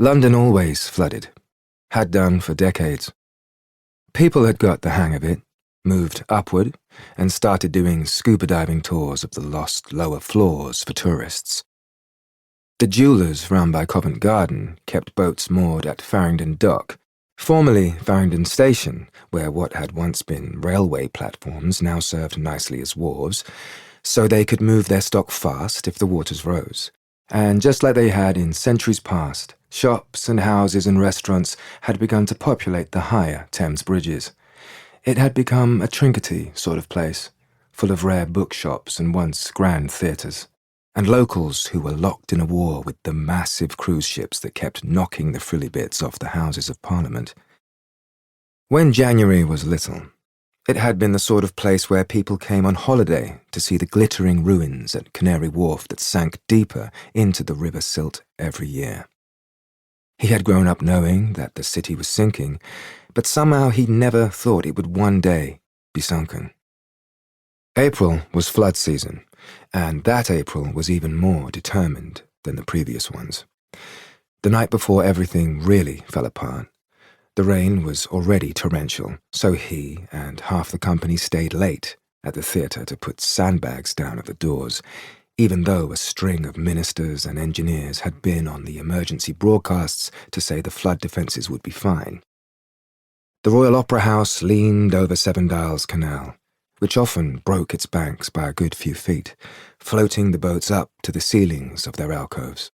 London always flooded, had done for decades. People had got the hang of it, moved upward, and started doing scuba diving tours of the lost lower floors for tourists. The jewellers round by Covent Garden kept boats moored at Farringdon Dock, formerly Farringdon Station, where what had once been railway platforms now served nicely as wharves, so they could move their stock fast if the waters rose. And just like they had in centuries past, shops and houses and restaurants had begun to populate the higher Thames bridges. It had become a trinkety sort of place, full of rare bookshops and once grand theatres, and locals who were locked in a war with the massive cruise ships that kept knocking the frilly bits off the Houses of Parliament. When January was little, it had been the sort of place where people came on holiday to see the glittering ruins at Canary Wharf that sank deeper into the River Silt every year. He had grown up knowing that the city was sinking, but somehow he never thought it would one day be sunken. April was flood season, and that April was even more determined than the previous ones. The night before everything really fell apart, the rain was already torrential, so he and half the company stayed late at the theatre to put sandbags down at the doors, even though a string of ministers and engineers had been on the emergency broadcasts to say the flood defences would be fine. The Royal Opera House leaned over Seven Dials Canal, which often broke its banks by a good few feet, floating the boats up to the ceilings of their alcoves.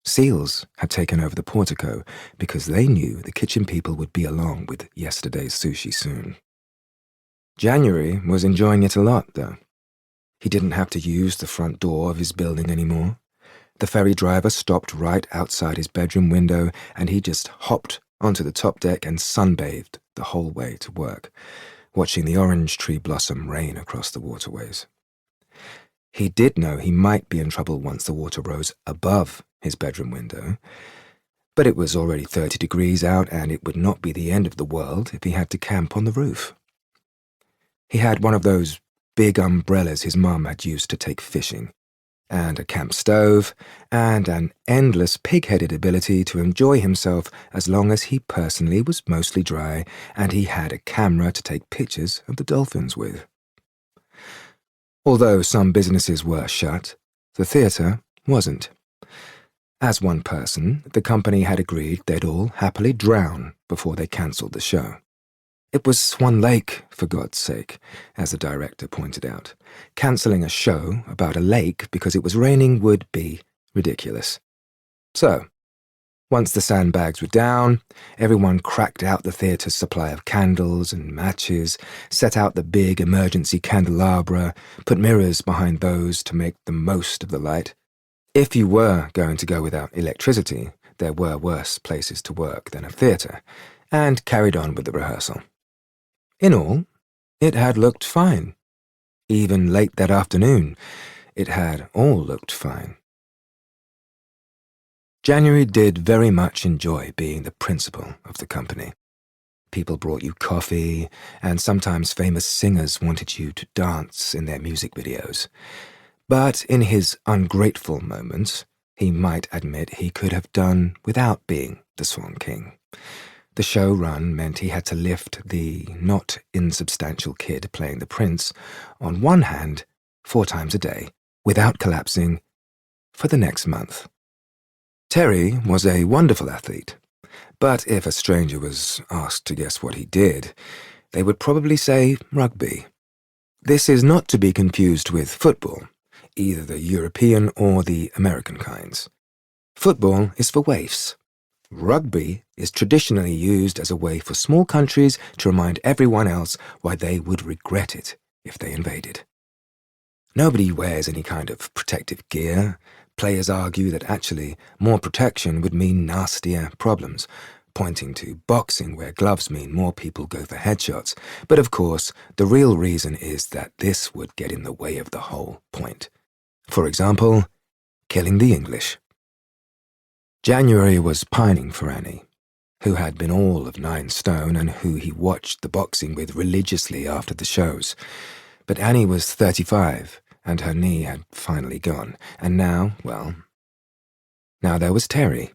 Seals had taken over the portico because they knew the kitchen people would be along with yesterday's sushi soon. January was enjoying it a lot, though. He didn't have to use the front door of his building anymore. The ferry driver stopped right outside his bedroom window, and he just hopped onto the top deck and sunbathed the whole way to work, watching the orange tree blossom rain across the waterways. He did know he might be in trouble once the water rose above his bedroom window, but it was already 30 degrees out, and it would not be the end of the world if he had to camp on the roof. He had one of those big umbrellas his mum had used to take fishing, and a camp stove, and an endless pig-headed ability to enjoy himself as long as he personally was mostly dry, and he had a camera to take pictures of the dolphins with. Although some businesses were shut, the theatre wasn't. As one person, the company had agreed they'd all happily drown before they cancelled the show. It was Swan Lake, for God's sake, as the director pointed out. Cancelling a show about a lake because it was raining would be ridiculous. So, once the sandbags were down, everyone cracked out the theatre's supply of candles and matches, set out the big emergency candelabra, put mirrors behind those to make the most of the light. If you were going to go without electricity, there were worse places to work than a theatre, and carried on with the rehearsal. In all, it had looked fine. Even late that afternoon, it had all looked fine. January did very much enjoy being the principal of the company. People brought you coffee, and sometimes famous singers wanted you to dance in their music videos. But in his ungrateful moments, he might admit he could have done without being the Swan King. The show run meant he had to lift the not insubstantial kid playing the prince on one hand 4 times a day, without collapsing, for the next month. Terry was a wonderful athlete, but if a stranger was asked to guess what he did, they would probably say rugby. This is not to be confused with football, either the European or the American kinds. Football is for waifs. Rugby is traditionally used as a way for small countries to remind everyone else why they would regret it if they invaded. Nobody wears any kind of protective gear. Players argue that actually more protection would mean nastier problems, pointing to boxing where gloves mean more people go for headshots. But of course, the real reason is that this would get in the way of the whole point. For example, killing the English. January was pining for Annie, who had been all of 9 stone and who he watched the boxing with religiously after the shows. But Annie was 35, and her knee had finally gone, and now, well, now there was Terry.